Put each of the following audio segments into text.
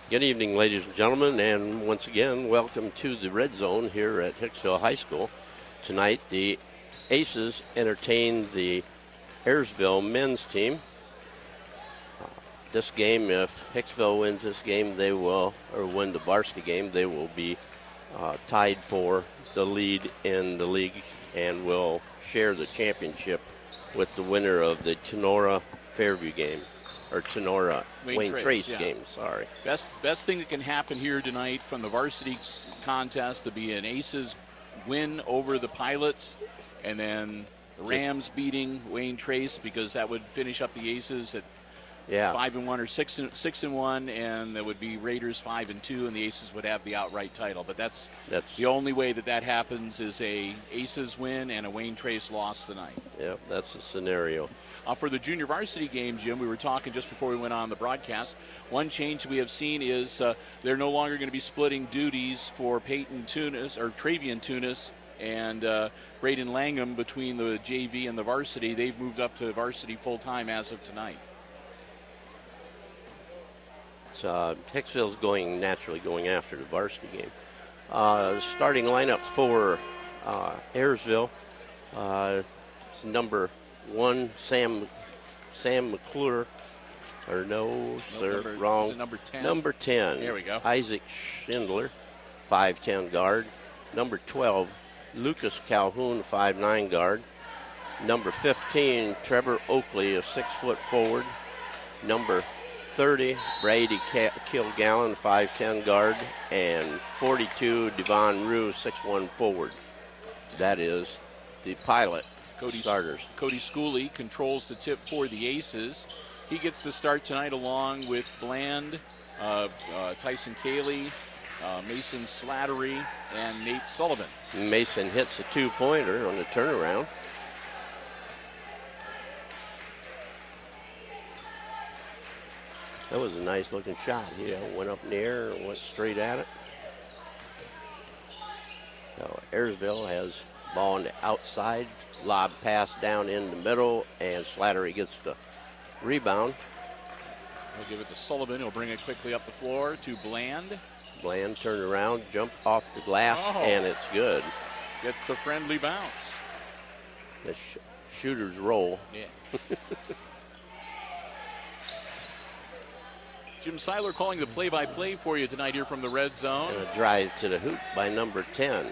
Good evening, ladies and gentlemen, and once again, welcome to the Red Zone here at Hicksville High School. Tonight, the Aces entertain the Ayersville men's team. This game, if Hicksville wins this game, they will, or win the varsity game, they will be tied for the lead in the league and will share the championship with the winner of the Tenora-Fairview game. Or Tenora Wayne Trace game, sorry. Best thing that can happen here tonight from the varsity contest to be an Aces win over the Pilots, and then the Rams beating Wayne Trace, because that would finish up the Aces at 5-1 or 6-1, and that would be Raiders 5-2, and the Aces would have the outright title. But that's the only way that happens is a Aces win and a Wayne Trace loss tonight. Yep, that's the scenario. For the junior varsity game, Jim, we were talking just before we went on the broadcast. One change we have seen is they're no longer going to be splitting duties for Peyton Tunis or Travian Tunis and Braden Langham between the JV and the varsity. They've moved up to varsity full-time as of tonight. So Hicksville's naturally going after the varsity game. Starting lineup for Ayersville, it's number 1, Sam McClure. Or no, sir, wrong. Is it number 10? Number 10. There we go. Isaac Schindler, 5'10" guard. Number 12, Lucas Calhoun, 5'9" guard. Number 15, Trevor Oakley, a 6-foot forward. Number 30, Brady Kilgallen, 5'10" guard. And 42, Devon Rue, 6'1" forward. That is the Pilot starters. Cody Schooley controls the tip for the Aces. He gets the start tonight along with Bland, Tyson Cayley, Mason Slattery, and Nate Sullivan. Mason hits a 2-pointer on the turnaround. That was a nice looking shot. He went up in the air and went straight at it. So Ayersville has ball on the outside, lob pass down in the middle, and Slattery gets the rebound. He'll give it to Sullivan. He'll bring it quickly up the floor to Bland. Bland turned around, jumped off the glass, and it's good. Gets the friendly bounce. The shooter's roll. Yeah. Jim Seiler calling the play-by-play for you tonight here from the Red Zone. And a drive to the hoop by number 10,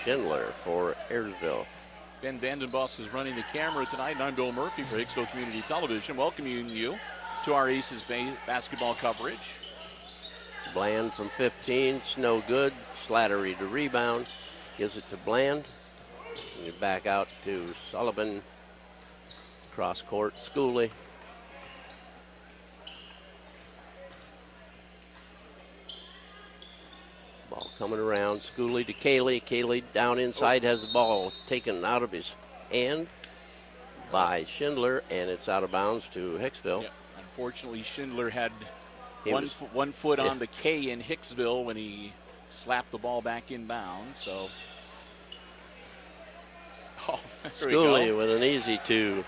Schindler for Ayersville. Ben Vandenbos is running the camera tonight, and I'm Bill Murphy for Hicksville Community Television, welcoming you to our Aces basketball coverage. Bland from 15, it's no good. Slattery to rebound, gives it to Bland. And back out to Sullivan. Cross court, Schooley. Ball coming around, Schooley to Cayley. Cayley down inside has the ball taken out of his hand by Schindler, and it's out of bounds to Hicksville. Yeah. Unfortunately, Schindler had one foot on the K in Hicksville when he slapped the ball back in bounds. So, Schooley with an easy 2.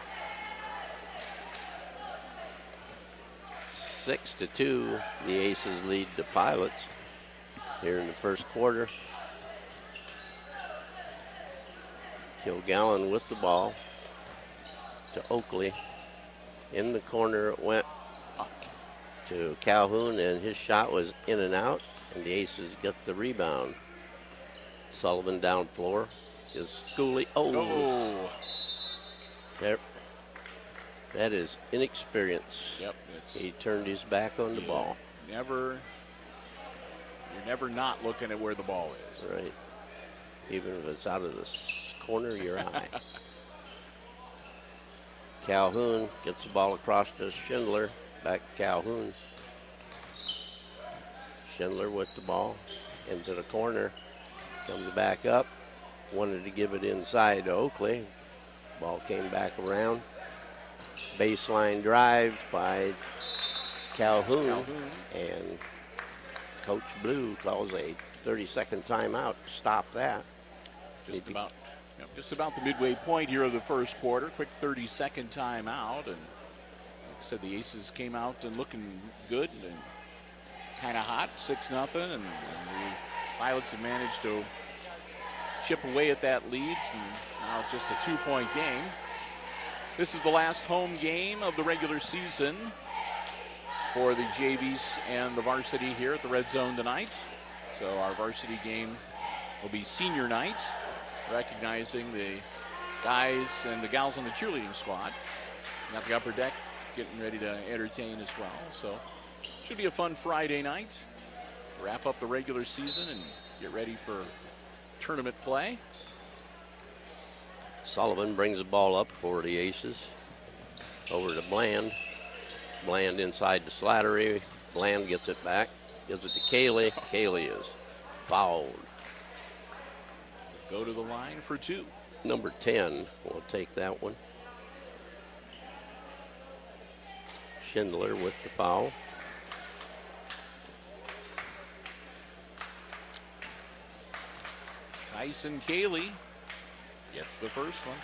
6-2, the Aces lead the Pilots here in the first quarter. Kilgallen with the ball to Oakley. In the corner it went to Calhoun, and his shot was in and out, and the Aces get the rebound. Sullivan down floor is Schooley. Oh. There. That is inexperience. Yep. He turned his back on the ball. You're never not looking at where the ball is. Right. Even if it's out of the corner of your eye. Calhoun gets the ball across to Schindler. Back to Calhoun. Schindler with the ball into the corner. Comes back up. Wanted to give it inside to Oakley. Ball came back around. Baseline drive by Calhoun. And Coach Blue calls a 30-second timeout to stop that. Just about the midway point here of the first quarter. Quick 30-second timeout. And like I said, the Aces came out and looking good. And kind of hot, 6-0, and the Pilots have managed to chip away at that lead, and now it's just a 2-point game. This is the last home game of the regular season for the JVs and the varsity here at the Red Zone tonight. So our varsity game will be senior night, recognizing the guys and the gals on the cheerleading squad. Got the upper deck getting ready to entertain as well. So should be a fun Friday night. Wrap up the regular season and get ready for tournament play. Sullivan brings the ball up for the Aces. Over to Bland. Bland inside the Slattery. Bland gets it back. Gives it to Cayley. Cayley is fouled. Go to the line for 2. Number 10 will take that one. Schindler with the foul. Tyson Cayley gets the first one.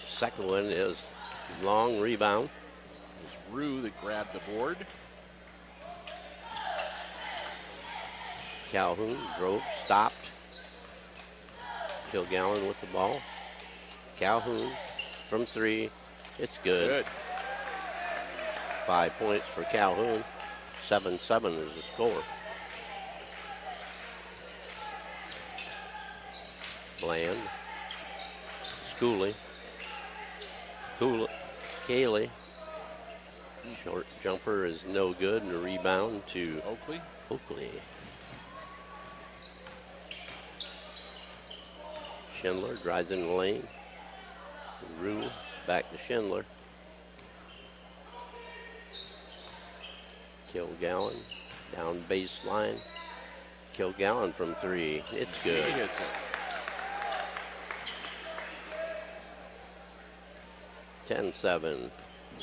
Second one is long rebound. It was Rue that grabbed the board. Calhoun drove, stopped. Kilgallen with the ball. Calhoun from 3. It's good. 5 points for Calhoun. 7-7 is the score. Bland. Schooley. Cayley. Short jumper is no good, and a rebound to Oakley. Schindler drives in the lane. Rue back to Schindler. Kilgallen down baseline. Kilgallen from 3. It's good. He hits it. 10-7.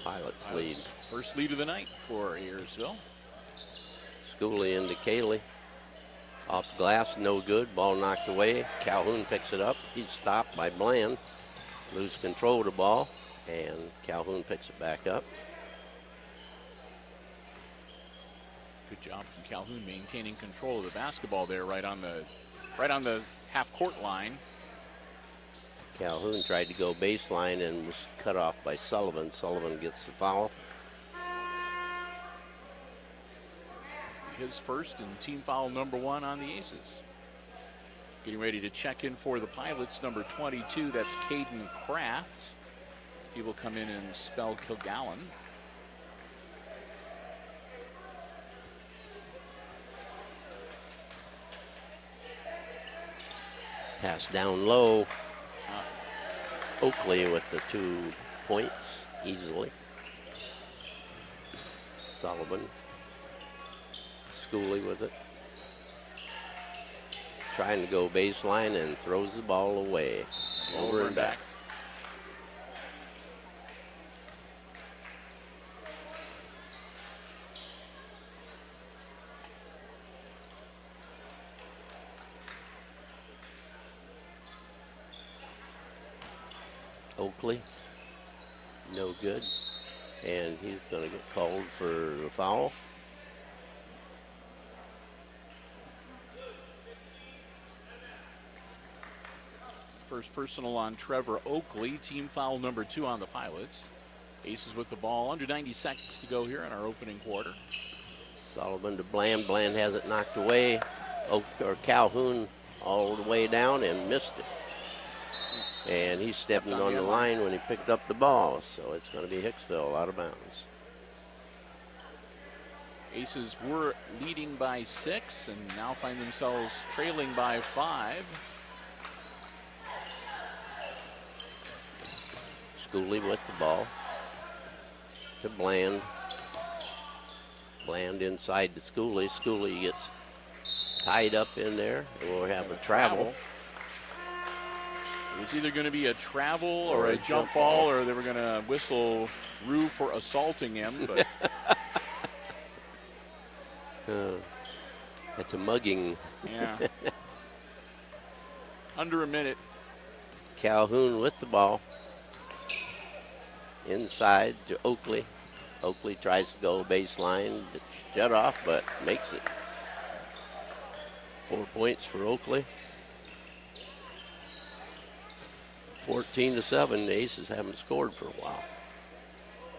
Pilots lead. First lead of the night for Ayersville. Schooley into Cayley. Off the glass, no good. Ball knocked away. Calhoun picks it up. He's stopped by Bland. Lose control of the ball, and Calhoun picks it back up. Good job from Calhoun maintaining control of the basketball there, right on the half-court line. Calhoun tried to go baseline and was cut off by Sullivan. Sullivan gets the foul. His first and team foul number 1 on the Aces. Getting ready to check in for the Pilots, number 22, that's Caden Kraft. He will come in and spell Kilgallen. Pass down low. Oakley with the 2 points easily. Sullivan. Schooley with it. Trying to go baseline and throws the ball away. Over and back. Oakley, no good. And he's going to get called for the foul. First personal on Trevor Oakley, team foul number 2 on the Pilots. Aces with the ball, under 90 seconds to go here in our opening quarter. Sullivan to Bland. Bland has it knocked away. Calhoun all the way down and missed it. And he's stepping on the line when he picked up the ball, so it's going to be Hicksville out of bounds. Aces were leading by 6 and now find themselves trailing by 5. Schooley with the ball to Bland. Bland inside to Schooley. Schooley gets tied up in there, and we'll have a travel. It was either going to be a travel or a jump ball, or they were going to whistle Rue for assaulting him. But it's a mugging. Yeah. under a minute. Calhoun with the ball. Inside to Oakley. Oakley tries to go baseline to shut off, but makes it. 4 points for Oakley. 14-7. The Aces haven't scored for a while.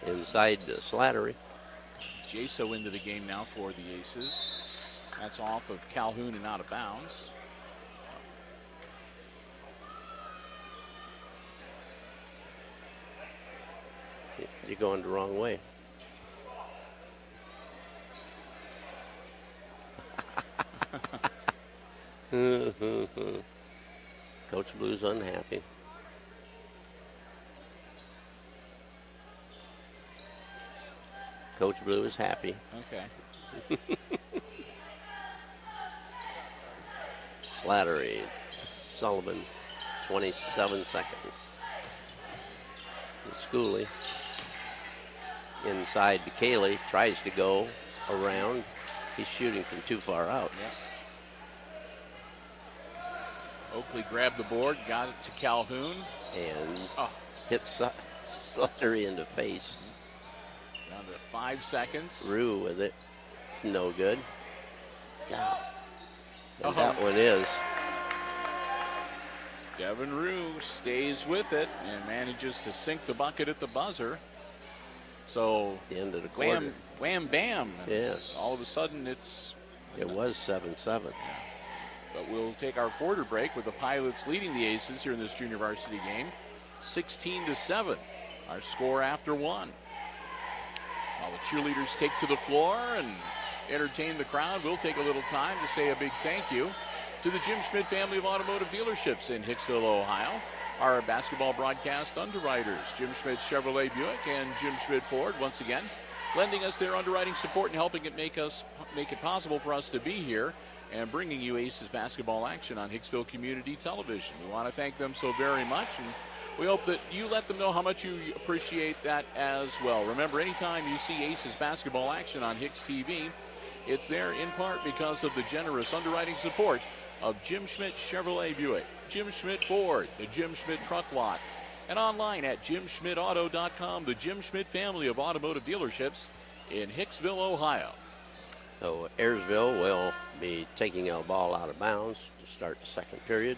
Inside to Slattery. Jaso into the game now for the Aces. That's off of Calhoun and out of bounds. You're going the wrong way. Coach Blue's unhappy. Coach Blue is happy. Okay. Slattery, Sullivan, 27 seconds. Schooley inside to Cayley, tries to go around. He's shooting from too far out. Yeah. Oakley grabbed the board, got it to Calhoun. And hit Slattery in the face. Down to 5 seconds. Rue with it. It's no good. God. And Uh-huh. that one is. Devin Rue stays with it and manages to sink the bucket at the buzzer. So The end of the quarter. wham, bam. Yes. All of a sudden it's. It was 7-7. But we'll take our quarter break with the Pilots leading the Aces here in this junior varsity game. 16-7, our score after one. While the cheerleaders take to the floor and entertain the crowd, we'll take a little time to say a big thank you to the Jim Schmidt family of automotive dealerships in Hicksville, Ohio. Our basketball broadcast underwriters, Jim Schmidt Chevrolet Buick and Jim Schmidt Ford, once again, lending us their underwriting support and helping it make it possible for us to be here and bringing you Aces basketball action on Hicksville Community Television. We want to thank them so very much, and we hope that you let them know how much you appreciate that as well. Remember, anytime you see Aces basketball action on HIX-TV, it's there in part because of the generous underwriting support of Jim Schmidt Chevrolet Buick, Jim Schmidt Ford, the Jim Schmidt Truck Lot, and online at jimschmidtauto.com, the Jim Schmidt family of automotive dealerships in Hicksville, Ohio. So Ayersville will be taking a ball out of bounds to start the second period.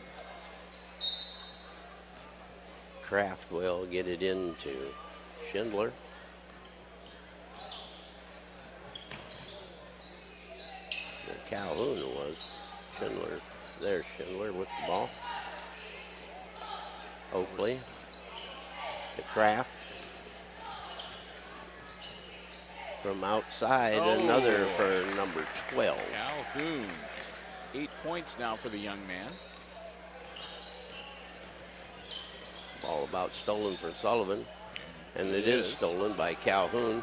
Kraft will get it into Schindler. Calhoun was. Schindler. There's Schindler with the ball. Oakley to Kraft. From outside, another for number 12. Calhoun, 8 points now for the young man. Ball about stolen for Sullivan. And it is stolen by Calhoun.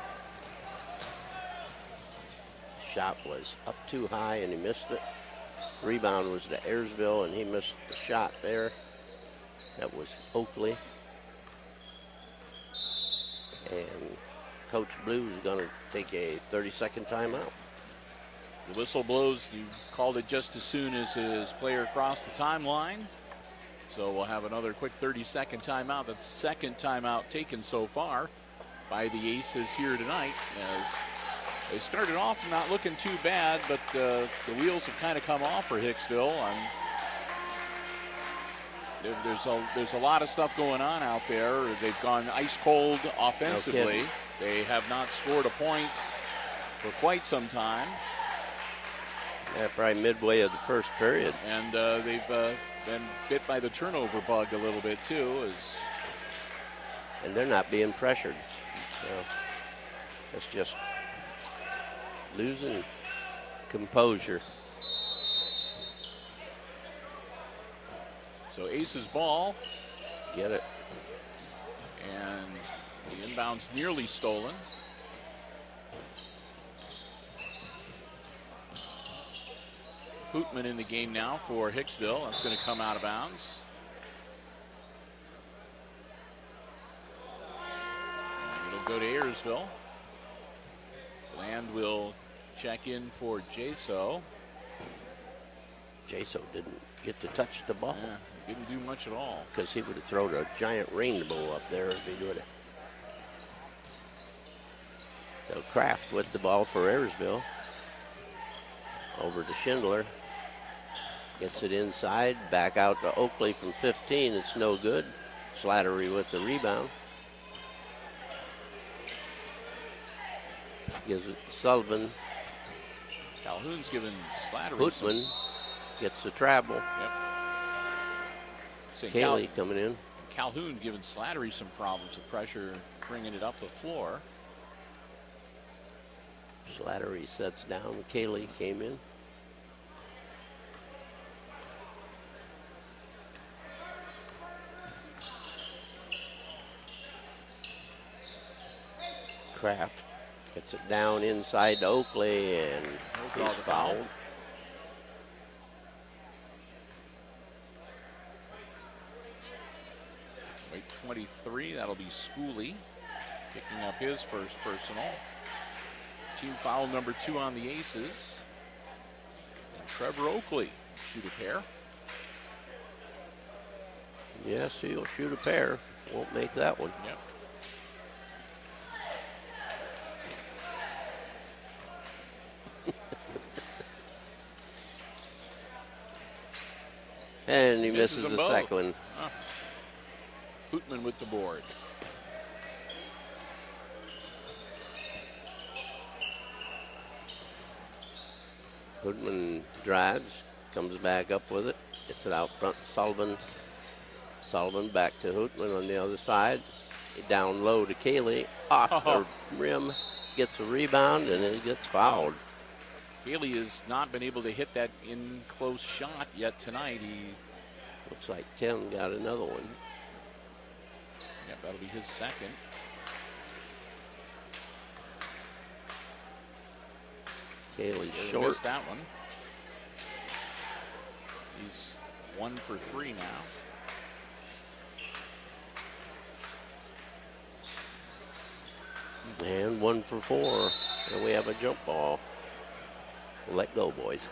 Shot was up too high and he missed it. Rebound was to Ayersville and he missed the shot there. That was Oakley. And Coach Blue is going to take a 30-second timeout. The whistle blows. You called it just as soon as his player crossed the timeline. So we'll have another quick 30-second timeout. That's the second timeout taken so far by the Aces here tonight, as they started off not looking too bad, but the wheels have kind of come off for Hicksville. There's a lot of stuff going on out there. They've gone ice cold offensively. No, they have not scored a point for quite some time. Yeah, probably midway of the first period. And they've been bit by the turnover bug a little bit too. And they're not being pressured. It's just losing composure. So Aces ball. Get it. And the inbound's nearly stolen. Hootman in the game now for Hicksville. That's going to come out of bounds. And it'll go to Ayersville. Land will check in for Jaso. Jaso didn't get to touch the ball. Yeah, Didn't do much at all. Because he would have thrown a giant rainbow up there if he would have. So Kraft with the ball for Ayersville. Over to Schindler. Gets it inside. Back out to Oakley from 15. It's no good. Slattery with the rebound. Gives it to Sullivan. Calhoun's given Slattery Hootman gets the travel. Yep. Cayley coming in. Calhoun giving Slattery some problems with pressure, bringing it up the floor. Slattery sets down. Cayley came in. Kraft gets it down inside to Oakley, and he's fouled. Weight 23, that'll be Schooley picking up his first personal. Team foul number 2 on the Aces. And Trevor Oakley shoot a pair. Yes, he'll shoot a pair. Won't make that one. Yep. And he misses them the both. second one. Hootman with the board. Hootman drives, comes back up with it, gets it out front. Sullivan back to Hootman on the other side. Down low to Cayley, off the rim, gets a rebound, and it gets fouled. Cayley has not been able to hit that in close shot yet tonight. He looks like Tim got another one. Yep, that'll be his second. Cayley's He short. missed that one. He's 1 for 3 now. And 1 for 4. And we have a jump ball. Let go, boys.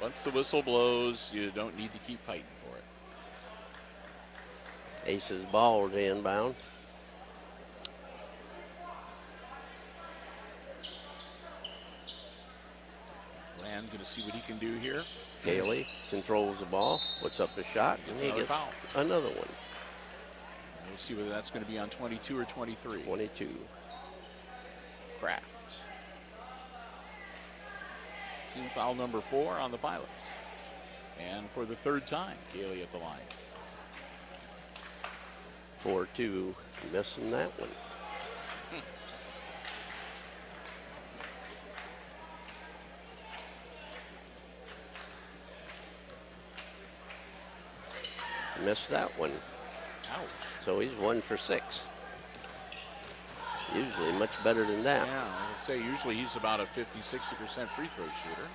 Once the whistle blows, you don't need to keep fighting for it. Aces ball to inbound. Land's going to see what he can do here. Cayley controls the ball, puts up the shot, and he another gets foul. another one. We'll see whether that's going to be on 22 or 23. 22. Kraft. Team foul number 4 on the Pilots. And for the third time, Cayley at the line. 4-2, missing that one. Missed that one. Ouch. So he's 1 for 6. Usually much better than that. Yeah, I would say usually he's about a 50-60% free throw shooter.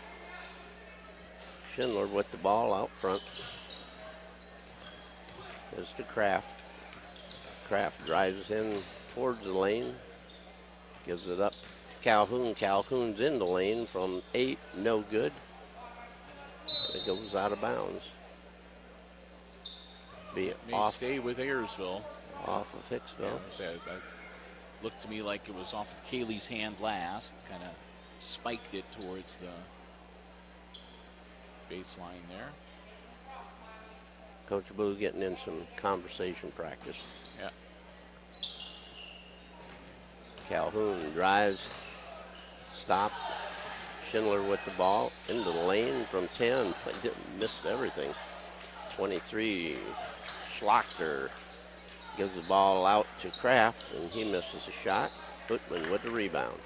Schindler with the ball out front. Goes to Kraft. Kraft drives in towards the lane. Gives it up to Calhoun. Calhoun's in the lane from 8. No good. It goes out of bounds. Be May off, stay with Ayersville. off of Hicksville. That looked to me like it was off of Cayley's hand last. Kind of spiked it towards the baseline there. Coach Boo getting in some conversation practice. Yeah. Calhoun drives, stop. Schindler with the ball into the lane from 10. Missed everything. 23, Schlachter gives the ball out to Kraft, and he misses a shot. Hootman with the rebound.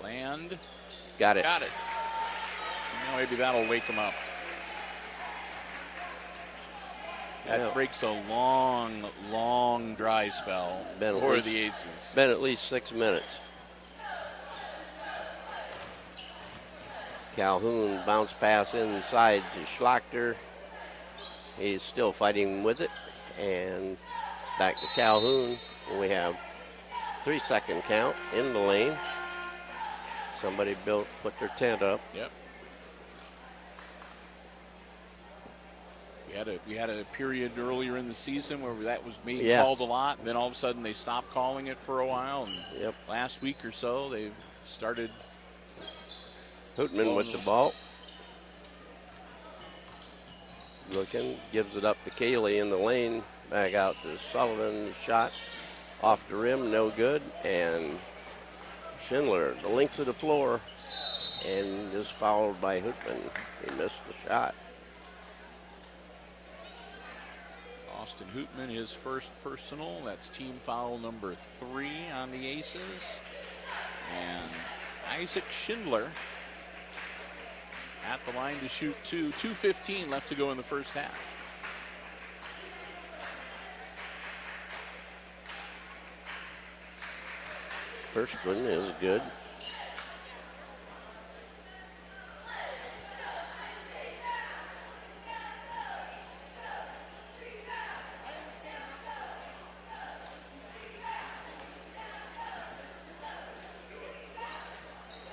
Land. Got it. Got it. Maybe that'll wake him up. That Yeah. breaks a long, long dry spell Been for at the least- Aces. Been at least 6 minutes. Calhoun bounce pass inside to Schlachter. He's still fighting with it, and it's back to Calhoun. We have 3-second count in the lane. Somebody put their tent up. Yep. We had a period earlier in the season where that was being called a lot, and then all of a sudden they stopped calling it for a while. And last week or so they've started. Hootman with the ball. Looking, gives it up to Cayley in the lane. Back out to Sullivan. Shot off the rim, no good. And Schindler, the length of the floor, and is fouled by Hootman. He missed the shot. Austin Hootman, his first personal. That's team foul number 3 on the Aces. And Isaac Schindler at the line to shoot 2. 2:15 left to go in the first half. First one is good.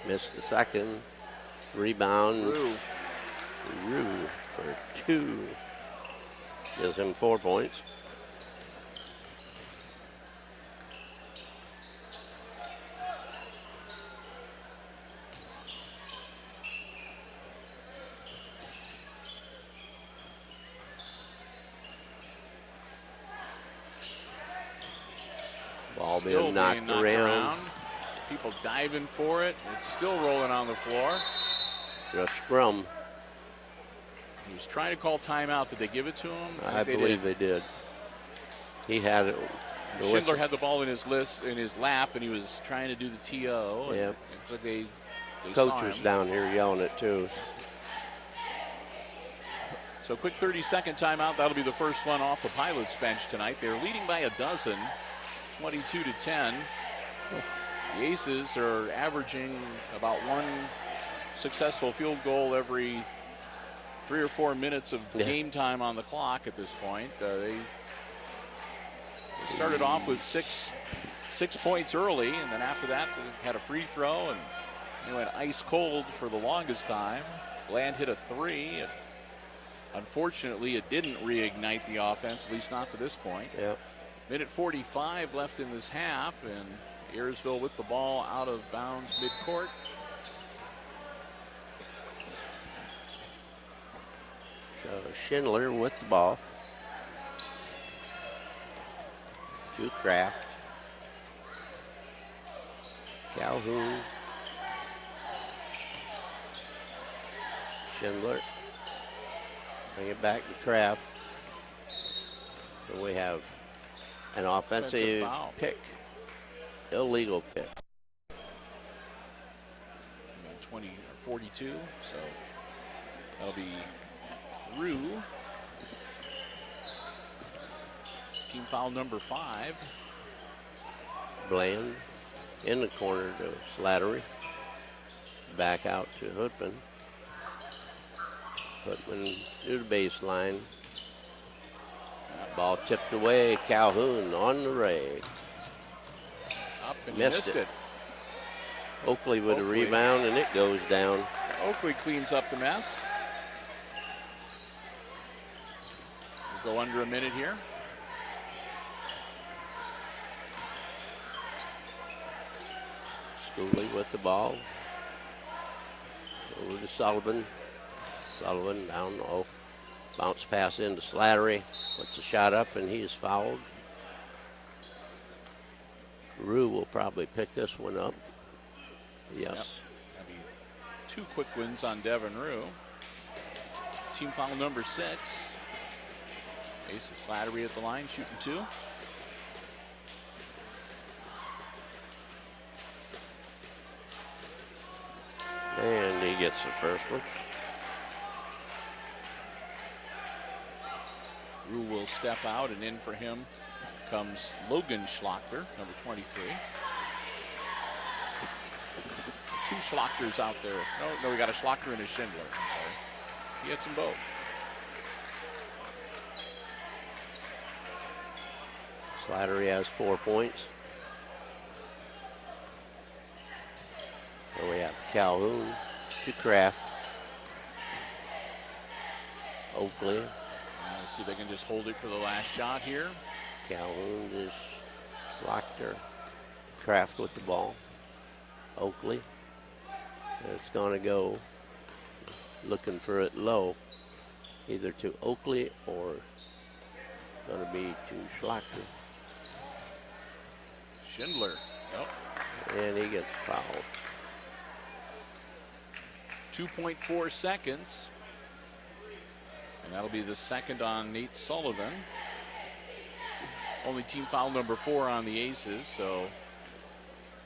Missed the second. Rebound. Rue for 2. Gives him 4 points. Ball being knocked around. People diving for it. It's still rolling on the floor. A scrum. He was trying to call timeout. Did they give it to him? I believe they did. He had it. Schindler had the ball in his lap, and he was trying to do the TO. Yeah. It's like they Coach was down here yelling it too. So quick 30-second timeout. That'll be the first one off the Pilots bench tonight. They're leading by a dozen, 22-10. The Aces are averaging about 1 successful field goal every 3 or 4 minutes of game time on the clock at this point. They started off with six points early, and then after that they had a free throw, and they went ice cold for the longest time. Bland hit a 3. And unfortunately, it didn't reignite the offense, at least not to this point. Yep. Minute 45 left in this half, and Ayersville with the ball out of bounds midcourt. So Schindler with the ball. To Kraft. Calhoun. Schindler. Bring it back to Kraft. So we have an offensive pick. Illegal pick. 20 or 42, so that'll be Rue. Team foul number 5. Bland in the corner to Slattery. Back out to Hootman. Hootman to the baseline. Ball tipped away. Calhoun on the ray. Up and missed it. Oakley with a rebound, and it goes down. Oakley cleans up the mess. We'll go under a minute here. Schooley with the ball. Over to Sullivan. Sullivan down low. Bounce pass into Slattery. Puts a shot up, and he is fouled. Rue will probably pick this one up. Yes. Yep. That'll be 2 quick wins on Devin Rue. Team foul number 6. Ace of Slattery at the line, shooting 2. And he gets the first one. Rue will step out, and in for him comes Logan Schlachter, number 23. 2 Schlachters out there. No, we got a Schlachter and a Schindler. I'm sorry. He hits them both. Slattery has 4 points. So we have Calhoun to Kraft. Oakley. Let's see if they can just hold it for the last shot here. Calhoun just blocked her. Kraft with the ball. Oakley. And it's going to go looking for it low. Either to Oakley or going to be to Schlachter. Schindler. Yep. And he gets fouled. 2.4 seconds. And that'll be the second on Nate Sullivan. Only team foul number 4 on the Aces, so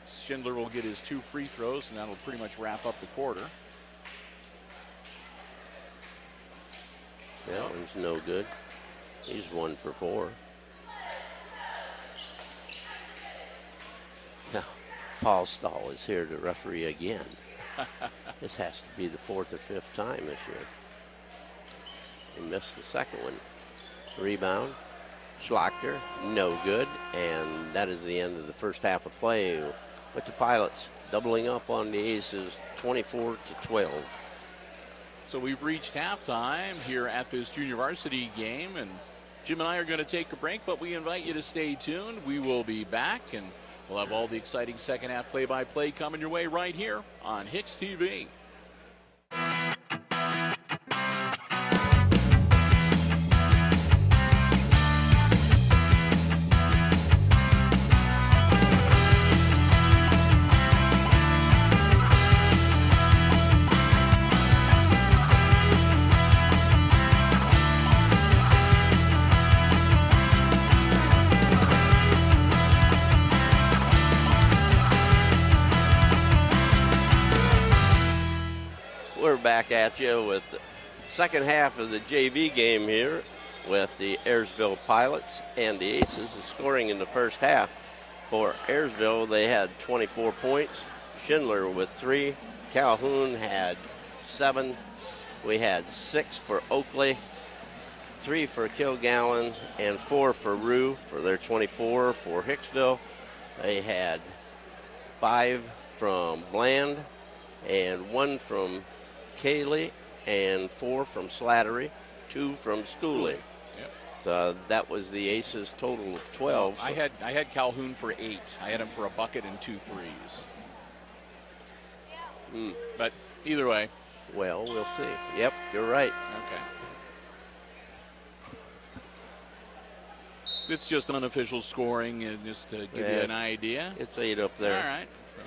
Schindler will get his 2 free throws, and that'll pretty much wrap up the quarter. That one's no good. He's 1 for 4. Now, Paul Stahl is here to referee again. This has to be the 4th or 5th time this year. He missed the second one. Rebound. Schlachter, no good. And that is the end of the first half of play with the Pilots doubling up on the Aces 24-12. So we've reached halftime here at this junior varsity game, and Jim and I are going to take a break, but we invite you to stay tuned. We will be back, and we'll have all the exciting second half play-by-play coming your way right here on HIX-TV. We're back at you with the second half of the JV game here with the Ayersville Pilots and the Aces. The scoring in the first half for Ayersville, they had 24 points. Schindler with 3. Calhoun had 7. We had 6 for Oakley, 3 for Kilgallen, and 4 for Rue for their 24. For Hicksville, they had 5 from Bland and 1 from Cayley and 4 from Slattery, 2 from Schooley. Yep. So that was the Aces total of 12. I had Calhoun for 8. I had him for a bucket and 2 threes. But either way. Well, we'll see. Yep, you're right. Okay. It's just unofficial scoring, and just to give you an idea. It's 8 up there. All right. So,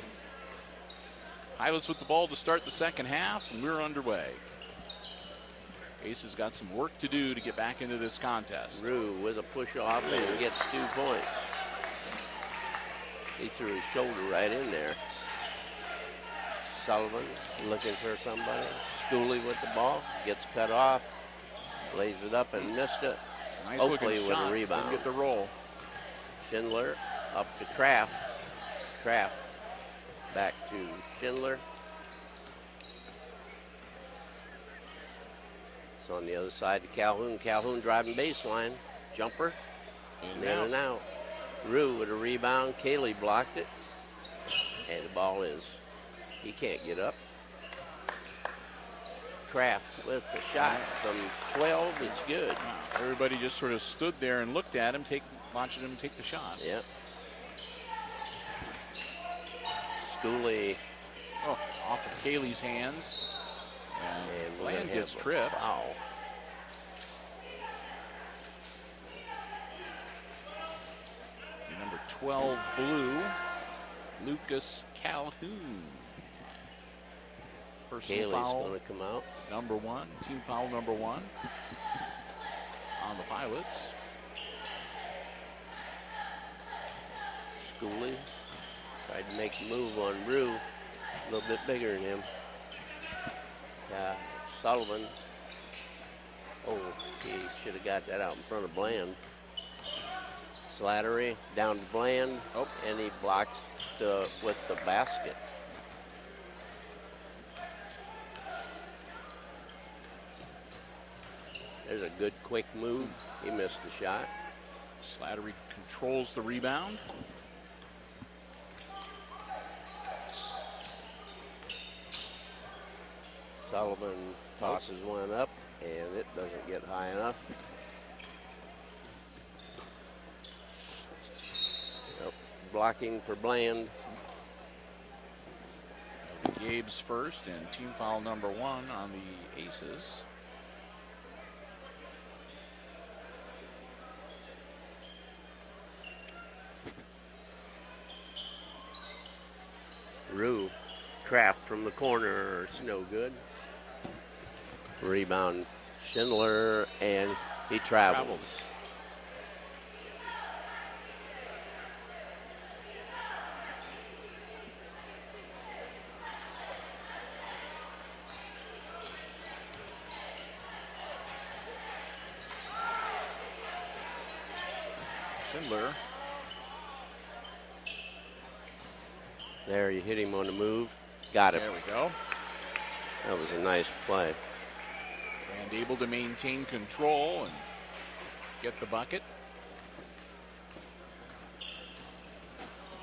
Pilots with the ball to start the second half, and we're underway. Aces got some work to do to get back into this contest. Rue with a push off and gets 2 points. He threw his shoulder right in there. Sullivan looking for somebody. Schooley with the ball, gets cut off, lays it up and missed it. Nice Oakley looking with shot. a rebound. Didn't get the roll. Schindler up to Kraft. Kraft back to Schindler. So on the other side to Calhoun. Calhoun driving baseline. Jumper. In and out. Rue with a rebound. Cayley blocked it. And the ball is, he can't get up. Kraft with the shot from 12. It's good. Wow. Everybody just sort of stood there and looked at him, watching him take the shot. Yep. Schooley. Oh, off of Cayley's hands. And we're Bland gonna gets have a tripped. foul. Number 12 blue, Lucas Calhoun. Personal Cayley's foul going to come out. number 1, team foul number 1 on the Pilots. Schooley tried to make a move on Rue, a little bit bigger than him. Sullivan. Oh, he should have got that out in front of Bland. Slattery down to Bland, and he blocks with the basket. There's a good quick move. He missed the shot. Slattery controls the rebound. Sullivan tosses one up, and it doesn't get high enough. Yep. Blocking for Bland. Gabe's first, and team foul number 1 on the Aces. Rue. Kraft from the corner. It's no good. Rebound Schindler, and he travels. Schindler. There, you hit him on the move. Got it. There we go. That was a nice play. And able to maintain control and get the bucket.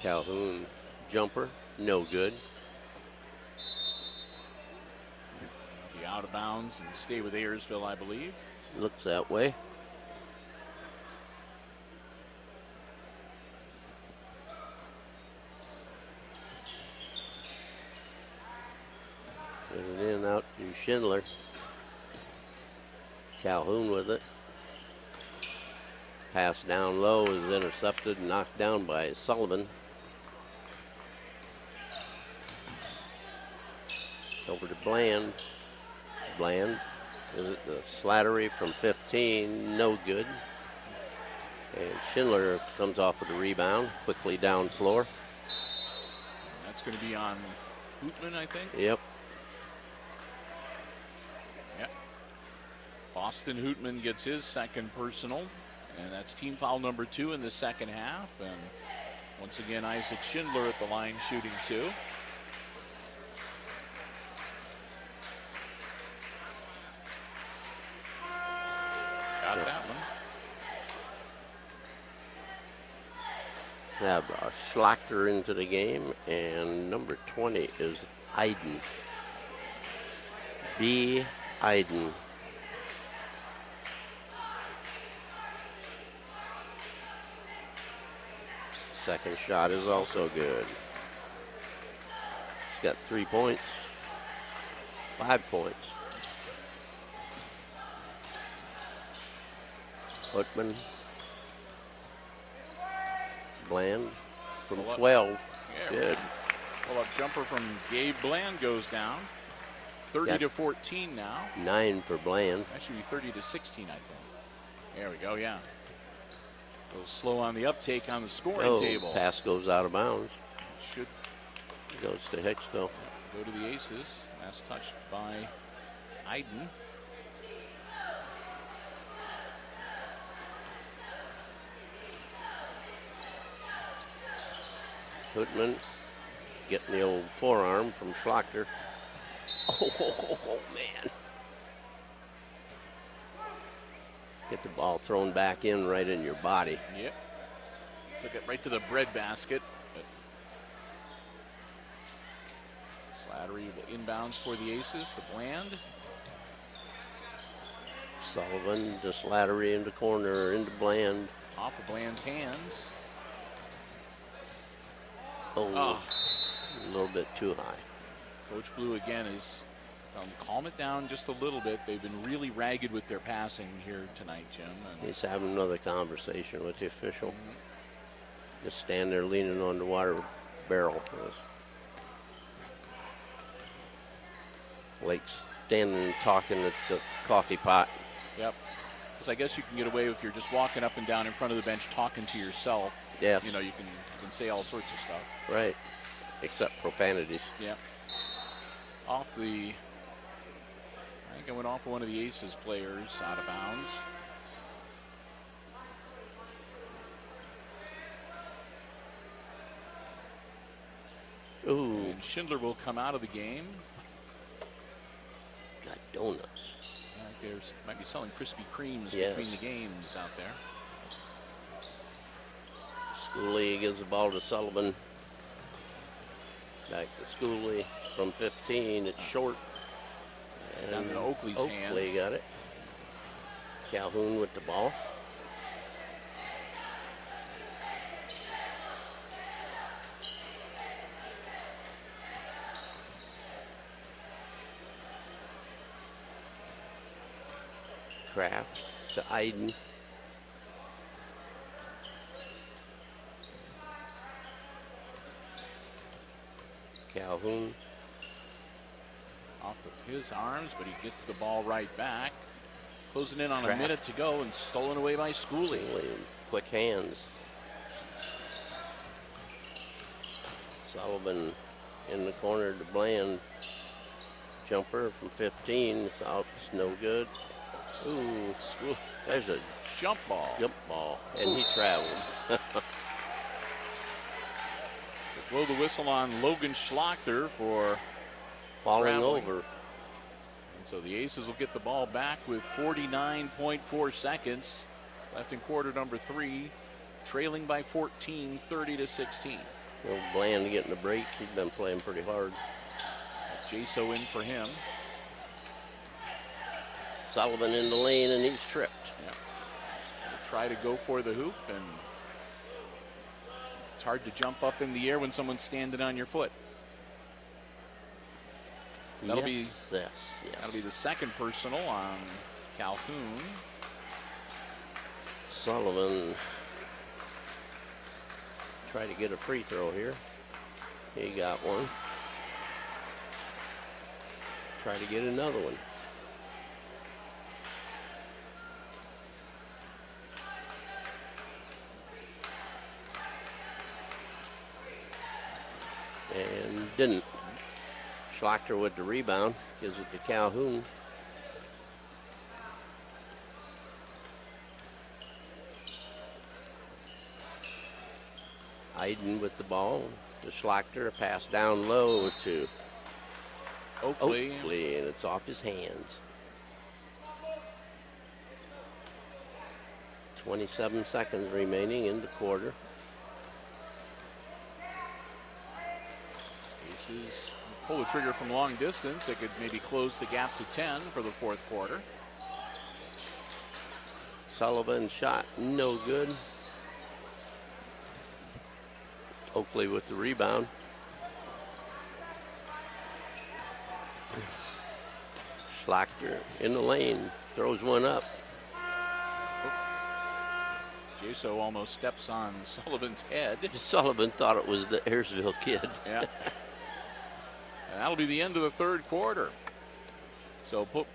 Calhoun jumper, no good. Be out of bounds and stay with Ayersville, I believe. Looks that way. Get it in, out to Schindler. Calhoun with it. Pass down low is intercepted and knocked down by Sullivan. Over to Bland. Bland, is it the Slattery from 15? No good. And Schindler comes off with the rebound, quickly down floor. That's going to be on Hootman, I think. Yep. Yep. Boston Hootman gets his second personal, and that's team foul number 2 in the second half. And once again, Isaac Schindler at the line shooting 2. Got that one. Have Schlachter into the game, and number 20 is Iden. B. Iden. Second shot is also good. He's got 3 points, 5 points. Hookman. Bland from 12. Yeah, Good. Pull-up jumper from Gabe Bland goes down. 30 to 14 now. 9 for Bland. That should be 30 to 16, I think. There we go, yeah. A little slow on the uptake on the scoring table. Pass goes out of bounds. Should Goes to Hicksville. go to the Aces. Last touched by Iden. Hootman getting the old forearm from Schlachter. Oh, man. Get the ball thrown back in right in your body. Yep. Took it right to the breadbasket. Slattery inbounds for the Aces to Bland. Sullivan just Slattery into corner, into Bland. Off of Bland's hands. Oh, a little bit too high. Coach Blue again is telling them, calm it down just a little bit. They've been really ragged with their passing here tonight, Jim. And He's having another conversation with the official. Just stand there leaning on the water barrel. Like standing talking at the coffee pot. Yep. Because I guess you can get away if you're just walking up and down in front of the bench talking to yourself. Yes. You know, you can say all sorts of stuff. Right. Except profanities. Yep. Off the, I think I went off of one of the Aces players out of bounds. Ooh. And Schindler will come out of the game. Got donuts. There's might be selling Krispy Kremes Yes. between the games out there. Schooley gives the ball to Sullivan. Back to Schooley from 15. It's short. Down in Oakley's hands. Oakley got it. Calhoun with the ball. Kraft to Iden. Calhoun. Off of his arms, but he gets the ball right back. Closing in on Kraft. a minute to go and stolen away by Schooley. Quick hands. Sullivan in the corner to Bland. Jumper from 15. It's out. It's no good. Ooh, there's a Jump ball. jump ball. And he traveled. Blow the whistle on Logan Schlachter for Falling traveling. over. And so the Aces will get the ball back with 49.4 seconds left in quarter number 3, trailing by 14, 30-16. Well, Bland getting the break. He's been playing pretty hard. Jaso in for him. Sullivan in the lane, and he's tripped. Yep. Try to go for the hoop, and it's hard to jump up in the air when someone's standing on your foot. That'll be the second personal on Calhoun. Sullivan try to get a free throw here. He got one. Try to get another one. And didn't. Schlachter with the rebound, gives it to Calhoun. Iden with the ball to Schlachter, a pass down low to Oakley. And it's off his hands. 27 seconds remaining in the quarter. Aces pull the trigger from long distance. They could maybe close the gap to 10 for the fourth quarter. Sullivan shot no good. Oakley with the rebound. Schlachter in the lane, throws one up. Jaso almost steps on Sullivan's head. Sullivan thought it was the Ayersville kid. Yeah. And that'll be the end of the third quarter. So put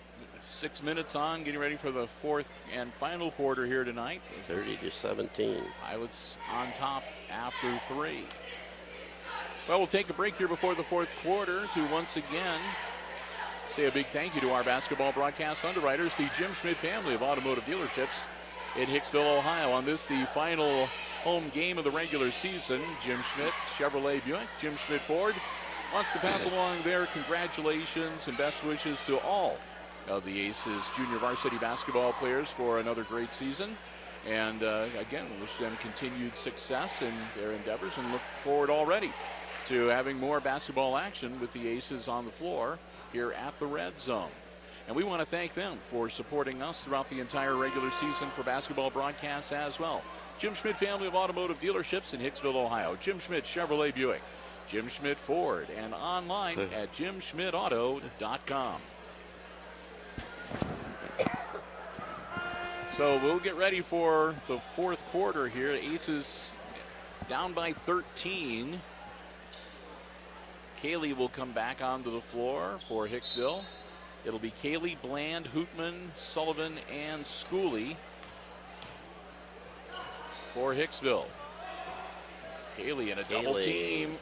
6 minutes on, getting ready for the fourth and final quarter here tonight. 30-17. Pilots on top after 3. Well, we'll take a break here before the fourth quarter to once again say a big thank you to our basketball broadcast underwriters, the Jim Schmidt family of automotive dealerships in Hicksville, Ohio. On this, the final home game of the regular season, Jim Schmidt Chevrolet Buick, Jim Schmidt Ford wants to pass along their congratulations and best wishes to all of the Aces Junior Varsity basketball players for another great season. And again, we wish them continued success in their endeavors and look forward already to having more basketball action with the Aces on the floor here at the Red Zone. And we want to thank them for supporting us throughout the entire regular season for basketball broadcasts as well. Jim Schmidt family of automotive dealerships in Hicksville, Ohio. Jim Schmidt Chevrolet Buick, Jim Schmidt Ford, and online at jimschmidtauto.com. So we'll get ready for the fourth quarter here. Aces down by 13. Kaylee will come back onto the floor for Hicksville. It'll be Kaylee, Bland, Hootman, Sullivan, and Schooley for Hicksville. Kaylee in a double team.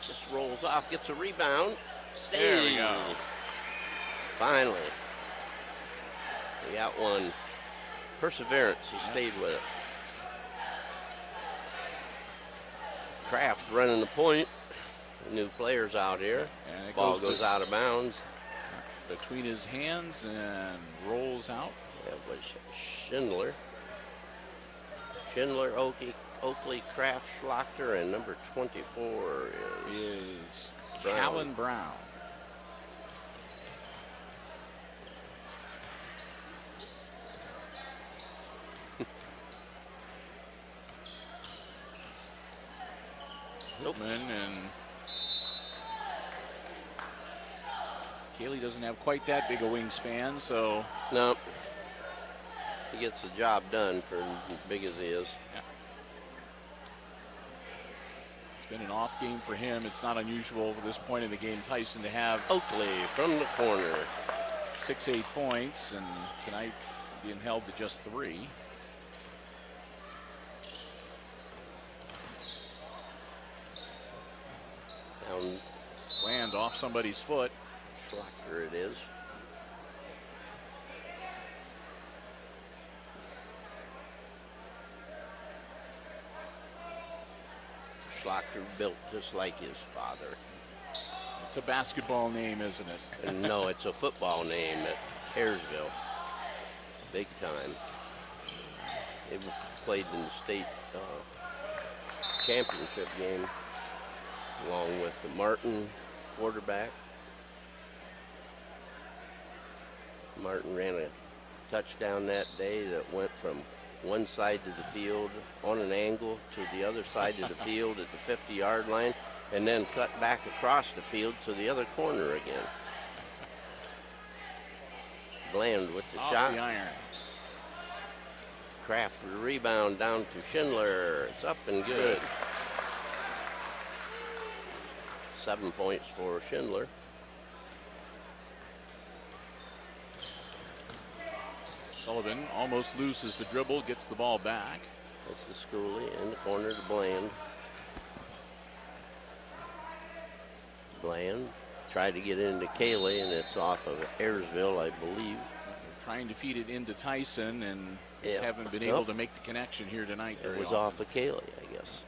Just rolls off, gets a rebound. There we go. Finally. We got one. Perseverance, he stayed with it. Kraft running the point. New players out here. And it Ball goes out of bounds. Between his hands and rolls out. That was Schindler. Schindler, Oakley, Kraft, Schlachter, and number 24 is Brown. Callan Brown. Hutman, and Cayley doesn't have quite that big a wingspan, so. No. He gets the job done for as big as he is. Yeah. It's been an off game for him. It's not unusual at this point in the game, Tyson, to have Oakley from the corner. 6-8 points, and tonight being held to just 3. Down. Land off somebody's foot. Schlachter it is. Schlachter built just like his father. It's a basketball name, isn't it? And no, it's a football name at Ayersville. Big time. They played in the state championship game along with the Martin quarterback. Martin ran a touchdown that day that went from one side of the field on an angle to the other side of the field at the 50-yard line, and then cut back across the field to the other corner again. Bland with the Off shot. the iron. Kraft with a rebound down to Schindler. It's up and good. 7 points for Schindler. Sullivan almost loses the dribble, gets the ball back. That's the Schooley in the corner to Bland. Bland tried to get into Cayley, and it's off of Ayersville, I believe. They're trying to feed it into Tyson, and just Yeah. haven't been able to make the connection here tonight. It very was often. off of Cayley, I guess.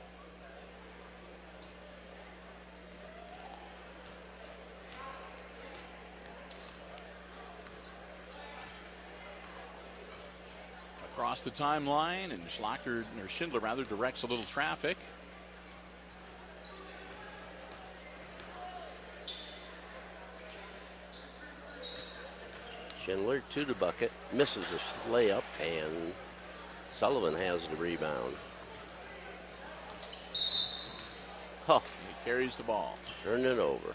Across the timeline, and Schindler rather directs a little traffic. Schindler to the bucket, misses a layup, and Sullivan has the rebound. Huh, He carries the ball. turn it over.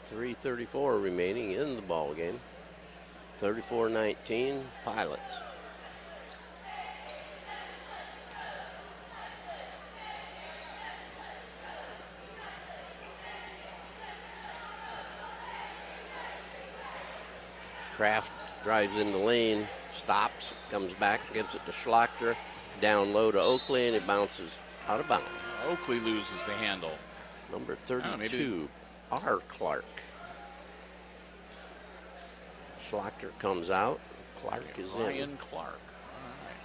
3:34 remaining in the ball game. 34-19, Pilots. Kraft drives in the lane, stops, comes back, gives it to Schlachter, down low to Oakley, and it bounces out of bounds. Oakley loses the handle. Number Oh, maybe- 32, R. Clark. Schlachter comes out. Clark is in. Ryan Clark. All right.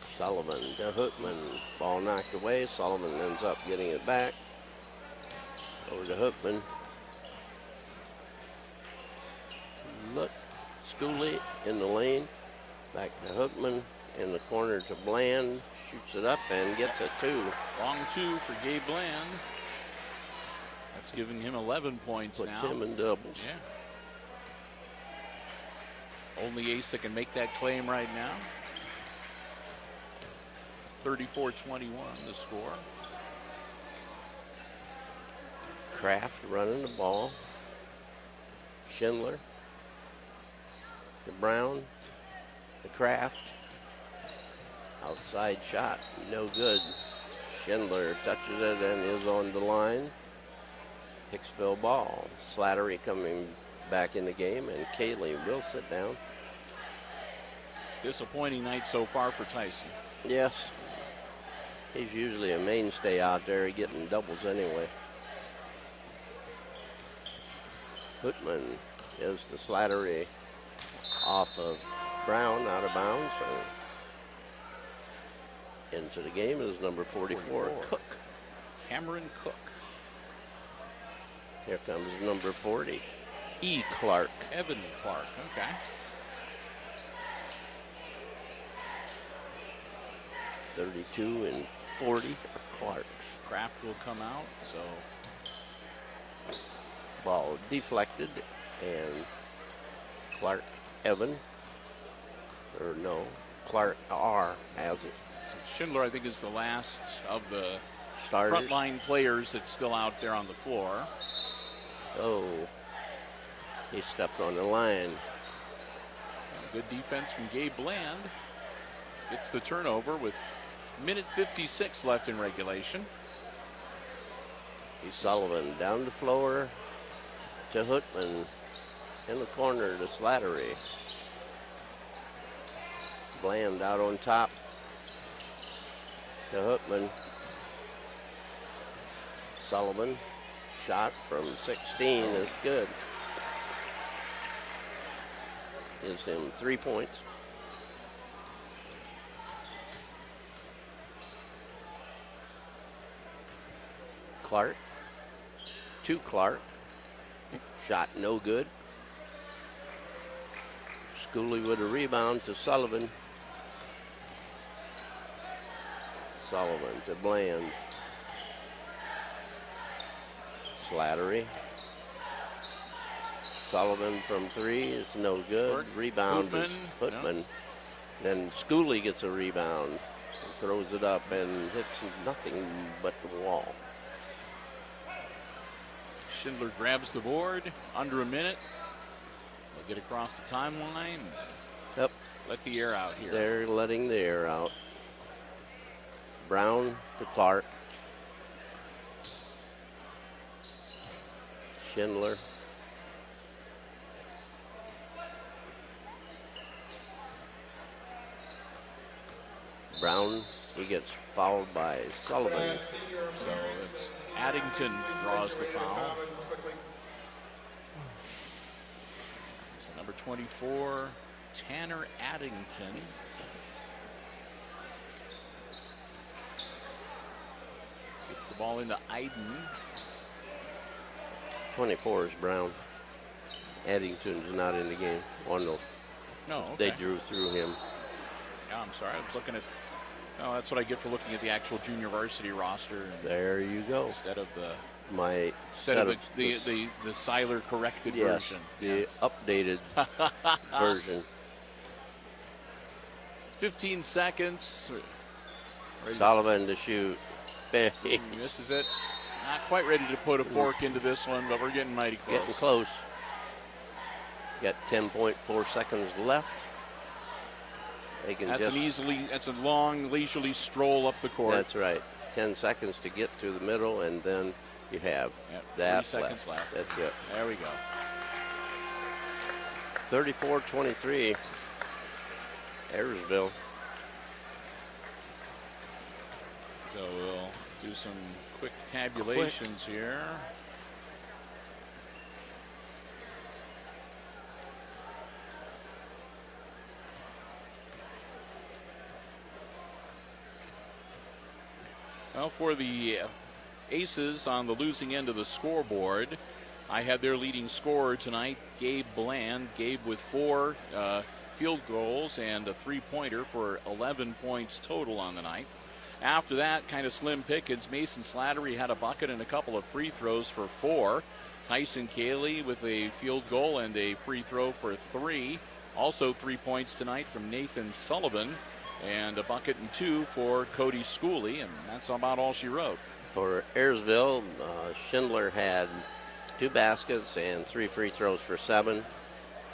Sullivan to Hutman. Ball knocked away. Sullivan ends up getting it back. Over to Hutman. Look. Schooley in the lane. Back to Hutman. In the corner to Bland. Shoots it up and gets a 2. Long 2 for Gabe Bland. That's giving him 11 points Puts now. him in doubles. Yeah. Only ace that can make that claim right now. 34-21 the score. Kraft running the ball. Schindler to Brown to Kraft. Outside shot, no good. Schindler touches it and is on the line. Hicksville ball. Slattery coming back in the game, and Cayley will sit down. Disappointing night so far for Tyson. Yes. He's usually a mainstay out there getting doubles anyway. Hutman is the Slattery off of Brown, out of bounds. Into the game is number 44, Cook. Cameron Cook. Here comes number 40, E. Clark. Evan Clark. Okay. .32 and 40 are Clark's. Kraft will come out, so Ball deflected, and Clark Evan. Or no, Clark R. has it. Schindler, I think, is the last of the Starters. frontline players that's still out there on the floor. Oh, he stepped on the line. Good defense from Gabe Bland. Gets the turnover with minute 56 left in regulation. Sullivan down the floor to Hootman. In the corner to Slattery. Bland out on top to Hootman. Sullivan, shot from 16 is good. Gives him 3 points. Clark, to Clark. Shot no good. Schooley with a rebound to Sullivan. Sullivan to Bland. Slattery. Sullivan from three is no good. Short. Rebound Hootman. is Hootman. Then Schooley gets a rebound. And throws it up and hits nothing but the wall. Schindler grabs the board. Under a minute. They'll get across the timeline. Yep. Let the air out here. They're letting the air out. Brown to Clark. Schindler. Brown, he gets fouled by Sullivan. So it's Addington draws the foul. So number 24, Tanner Addington. Gets the ball into Iden. 24 is Brown. Addington's not in the game. Oh, no. No, okay. They drew through him. Yeah, I'm sorry. I was looking at. Oh, that's what I get for looking at the actual junior varsity roster. There you go. Instead of the the Seiler corrected version. The updated version. 15 seconds. Sullivan to shoot. This is it. Not quite ready to put a fork into this one, but we're getting mighty close. Getting close. Got 10.4 seconds left. They can that's a long, leisurely stroll up the court. That's right. 10 seconds to get to the middle, and then you have that 3 seconds left. That's it. There we go. 34-23. Ayersville. So we'll do some quick tabulations here. Well, for the Aces on the losing end of the scoreboard, I had their leading scorer tonight, Gabe Bland. Gabe with 4 field goals and a 3-pointer for 11 points total on the night. After that, kind of slim pickings. Mason Slattery had a bucket and a couple of free throws for 4. Tyson Cayley with a field goal and a free throw for 3. Also 3 points tonight from Nathan Sullivan. And a bucket and 2 for Cody Schooley, and that's about all she wrote. For Ayersville, Schindler had 2 baskets and 3 free throws for 7.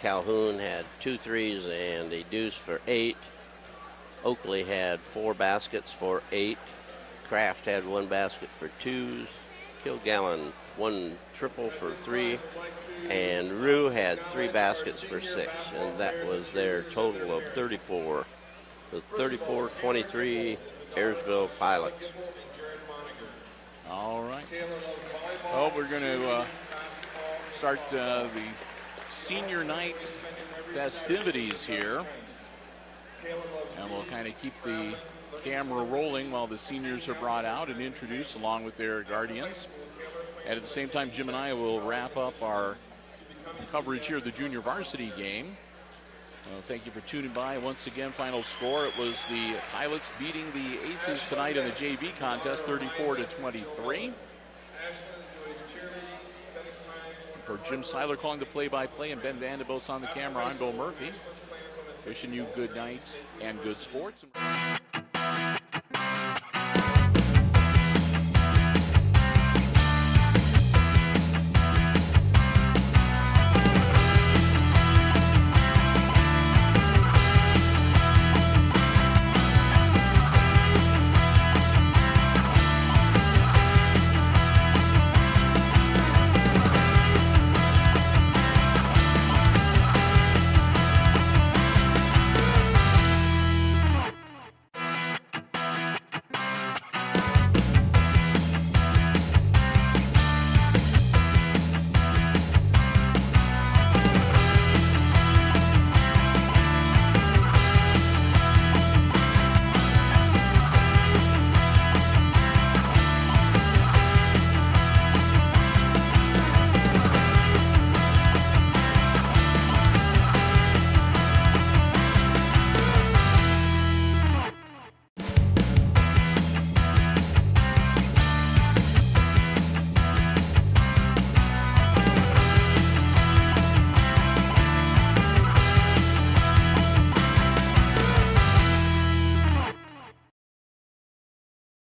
Calhoun had 2 threes and a deuce for 8. Oakley had 4 baskets for 8. Kraft had 1 basket for 2s. Kilgallen 1 triple for 3. And Rue had 3 baskets for 6. And that was their total of 34. The 34-23 Ayersville Pilots. All right. Well, we're going to start the senior night festivities here. And we'll kind of keep the camera rolling while the seniors are brought out and introduced along with their guardians. And at the same time, Jim and I will wrap up our coverage here of the junior varsity game. Thank you for tuning by. Once again, final score, it was the Pilots beating the Aces tonight in the JV contest, 34-23. For Jim Seiler calling the play-by-play and Ben Vanderbilt's on the camera, I'm Bill Murphy. Wishing you good night and good sports.